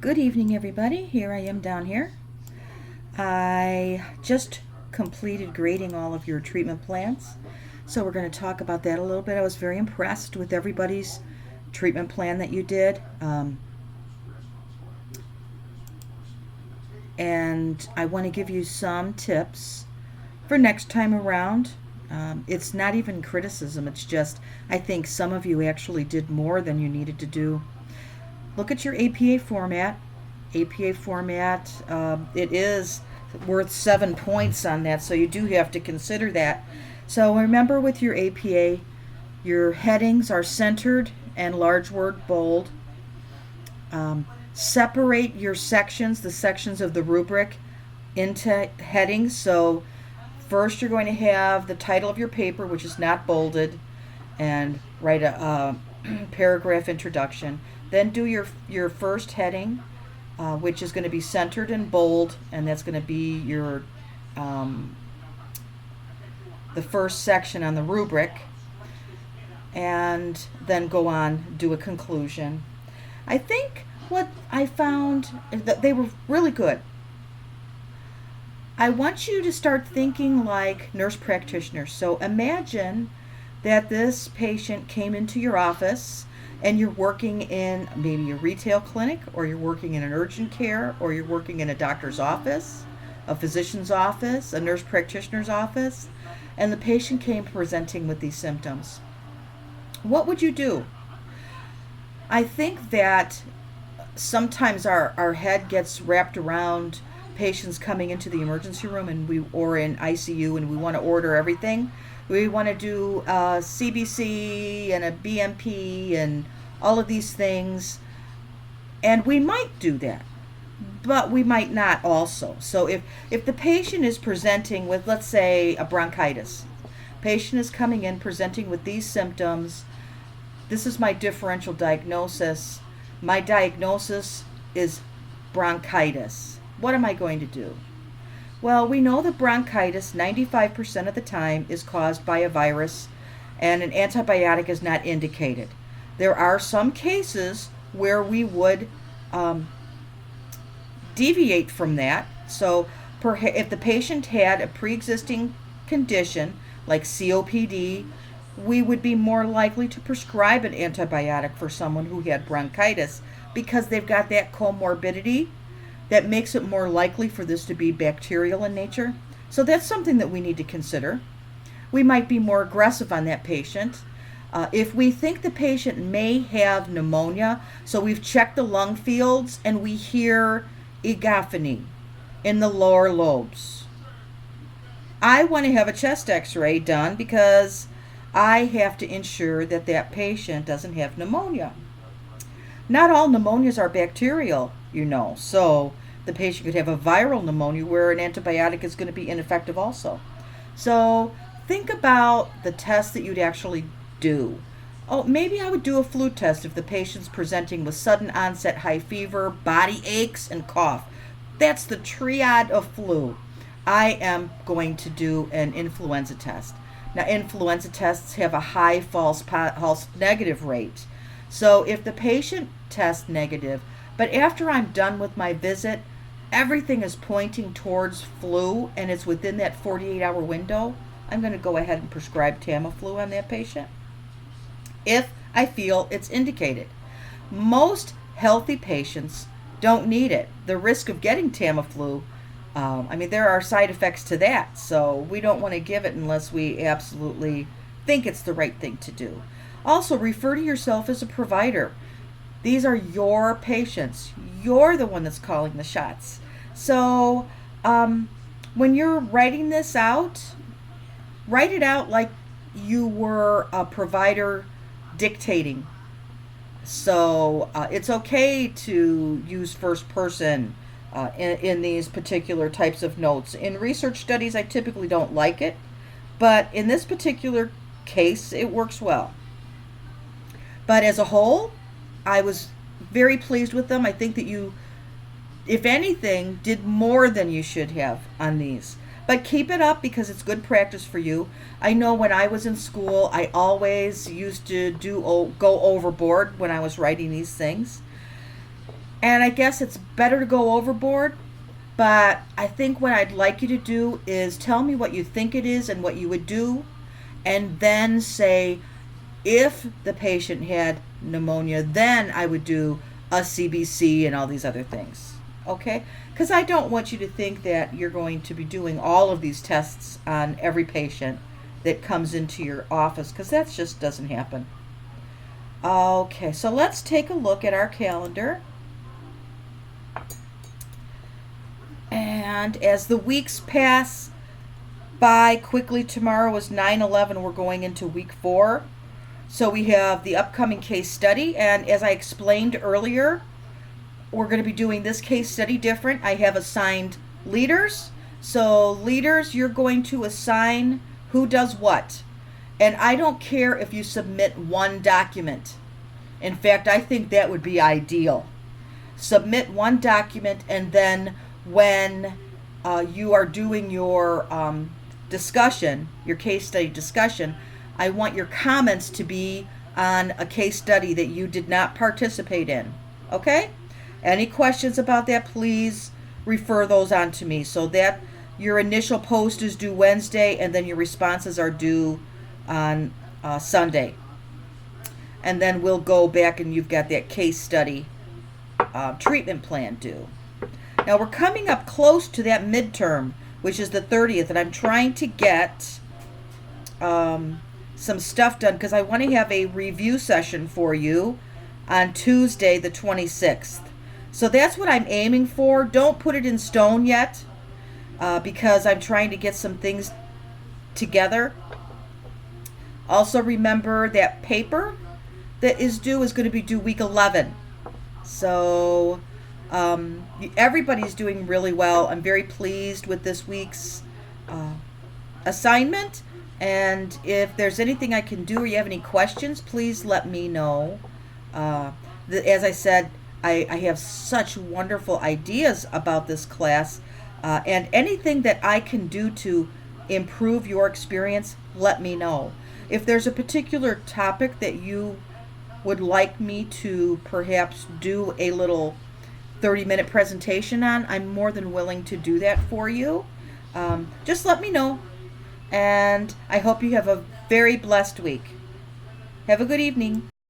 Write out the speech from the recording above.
Good evening, everybody. Here I am down here. I just completed grading all of your treatment plans, so we're going to talk about that a little bit. I was very impressed with everybody's treatment plan that you did, and I want to give you some tips for next time around. It's not even criticism, it's just I think some of you actually did more than you needed to do. Look at your APA format. APA format, it is worth 7 points on that, so you do have to consider that. So remember, with your APA, your headings are centered and large word bold. Separate your sections, the sections of the rubric, into headings. So first you're going to have the title of your paper, which is not bolded, and write a paragraph introduction. Then do your first heading, which is going to be centered and bold, and that's going to be your the first section on the rubric, and then go on, do a conclusion. I think what I found that they were really good. I want you to start thinking like nurse practitioners. So imagine that this patient came into your office and you're working in maybe a retail clinic, or you're working in an urgent care, or you're working in a doctor's office, a physician's office, a nurse practitioner's office, and the patient came presenting with these symptoms. What would you do? I think that sometimes our head gets wrapped around patients coming into the emergency room or in ICU, and we want to order everything. We want to do a CBC and a BMP and all of these things, and we might do that, but we might not also. So if the patient is presenting with, let's say, a bronchitis, patient is coming in presenting with these symptoms, this is my differential diagnosis. My diagnosis is bronchitis. What am I going to do? Well, we know that bronchitis 95% of the time is caused by a virus, and an antibiotic is not indicated. There are some cases where we would deviate from that. So if the patient had a pre-existing condition like COPD, we would be more likely to prescribe an antibiotic for someone who had bronchitis, because they've got that comorbidity that makes it more likely for this to be bacterial in nature. So that's something that we need to consider. We might be more aggressive on that patient. If we think the patient may have pneumonia, so we've checked the lung fields and we hear egophony in the lower lobes, I want to have a chest x-ray done, because I have to ensure that that patient doesn't have pneumonia. Not all pneumonias are bacterial, so the patient could have a viral pneumonia where an antibiotic is going to be ineffective also. So think about the test that you'd actually do. Oh, maybe I would do a flu test if the patient's presenting with sudden onset high fever, body aches, and cough. That's the triad of flu. I am going to do an influenza test. Now, influenza tests have a high false negative rate. So if the patient tests negative, but after I'm done with my visit, everything is pointing towards flu and it's within that 48-hour window, I'm going to go ahead and prescribe Tamiflu on that patient if I feel it's indicated. Most healthy patients don't need it. The risk of getting Tamiflu, there are side effects to that, so we don't want to give it unless we absolutely think it's the right thing to do. Also, refer to yourself as a provider. These are your patients. You're the one that's calling the shots. So when you're writing this out, write it out like you were a provider dictating. So it's okay to use first person in these particular types of notes. In research studies, I typically don't like it, but in this particular case, it works well. But as a whole, I was very pleased with them. I think that you, if anything, did more than you should have on these. But keep it up, because it's good practice for you. I know when I was in school, I always used to go overboard when I was writing these things. And I guess it's better to go overboard, but I think what I'd like you to do is tell me what you think it is and what you would do, and then say, if the patient had pneumonia, then I would do a CBC and all these other things. Okay? Because I don't want you to think that you're going to be doing all of these tests on every patient that comes into your office, because that just doesn't happen. Okay, so let's take a look at our calendar. And as the weeks pass by quickly, tomorrow is 9/11. We're going into week 4. So we have the upcoming case study. And as I explained earlier, we're going to be doing this case study different. I have assigned leaders. So leaders, you're going to assign who does what. And I don't care if you submit one document. In fact, I think that would be ideal. Submit one document, and then when you are doing your discussion, your case study discussion, I want your comments to be on a case study that you did not participate in. Okay? Any questions about that, please refer those on to me, so that your initial post is due Wednesday, and then your responses are due on Sunday. And then we'll go back and you've got that case study treatment plan due. Now we're coming up close to that midterm, which is the 30th, and I'm trying to get some stuff done because I want to have a review session for you on Tuesday the 26th. So that's what I'm aiming for. Don't put it in stone yet because I'm trying to get some things together. Also remember that paper that is due is going to be due week 11. So everybody's doing really well. I'm very pleased with this week's assignment. And if there's anything I can do or you have any questions, please let me know. As I said, I have such wonderful ideas about this class. And anything that I can do to improve your experience, let me know. If there's a particular topic that you would like me to perhaps do a little 30-minute presentation on, I'm more than willing to do that for you. Just let me know. And I hope you have a very blessed week. Have a good evening.